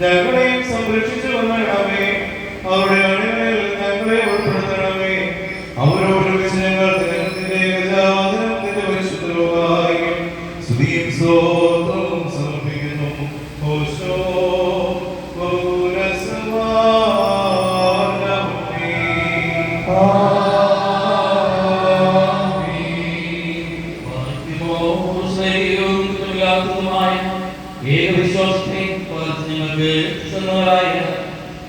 ഞങ്ങളെയും സംരക്ഷിച്ചു വന്നണമേ. അവരുടെ അണികളിൽ ഞങ്ങളെ ഉൾപ്പെടുത്തണമേ. അവരോട് ഞങ്ങൾ നിന്റെ ഗജാതനം നിന്റെ പരിശുദ്ധരൂപായും സ്തുതിയും സ്തോത്രവും സമർപ്പിക്കുന്നു. ഓശോ ഏകവിശ്വാസത്തെ നിങ്ങൾക്ക്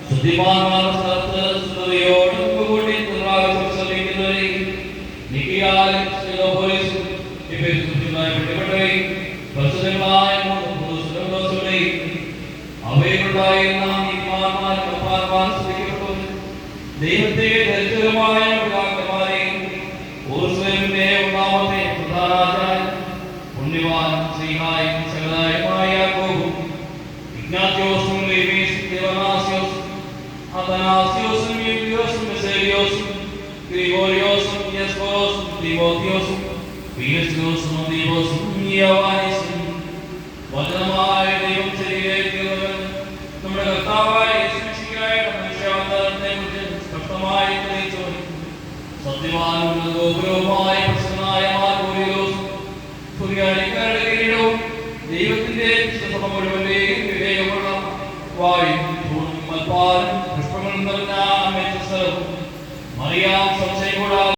ശുദ്ധിമാന്മാർ സ്ഥലത്ത് സ്തുതിയോടും കൂടി ശ്രമിക്കുന്നവരെയും നിക്കിയാലും അവയിലുണ്ടായിരുന്ന ദൈവത്തെ ദരിദ്രമായ പിതാക്കന്മാരെയും ഊർസ്വലിന്റെ ഒന്നാമത്തെ പ്രധാനാചാര്യൻ പുണ്യവാൻ ശ്രീഹായും സകലായുമായ യാക്കോബും ഇഗ്നാത്യോസും ലേവീസും ദേവനാസ്യോസും അഥനാസ്യോസും യൂലിയോസും മെസേലിയോസും ഗ്രിഗോറിയോസും യെസ്കോസും തിമോത്തിയോസും പീലസ്യോസും ദീവോസും യവാനിസും വചനമായ ദൈവം ശരീരത്തിൽ നമ്മുടെ കർത്താവായ യേശുമിശിഹായുടെ മനുഷ്യാവതാരത്തെക്കുറിച്ച് സ്പഷ്ടമായി തെളിയിച്ചു. സത്യവാനും ഗോപുരവുമായ പ്രസന്നനായ മാർഗോറിയോസും സൂര്യാനിക്കാരുടെ കിരീടവും ദൈവത്തിന്റെ സഭ മുഴുവന്റെയും വിവേകമുള്ള വായും പുഷ്പങ്ങളും നിറഞ്ഞ മറിയാം സംശയം കൂടാതെ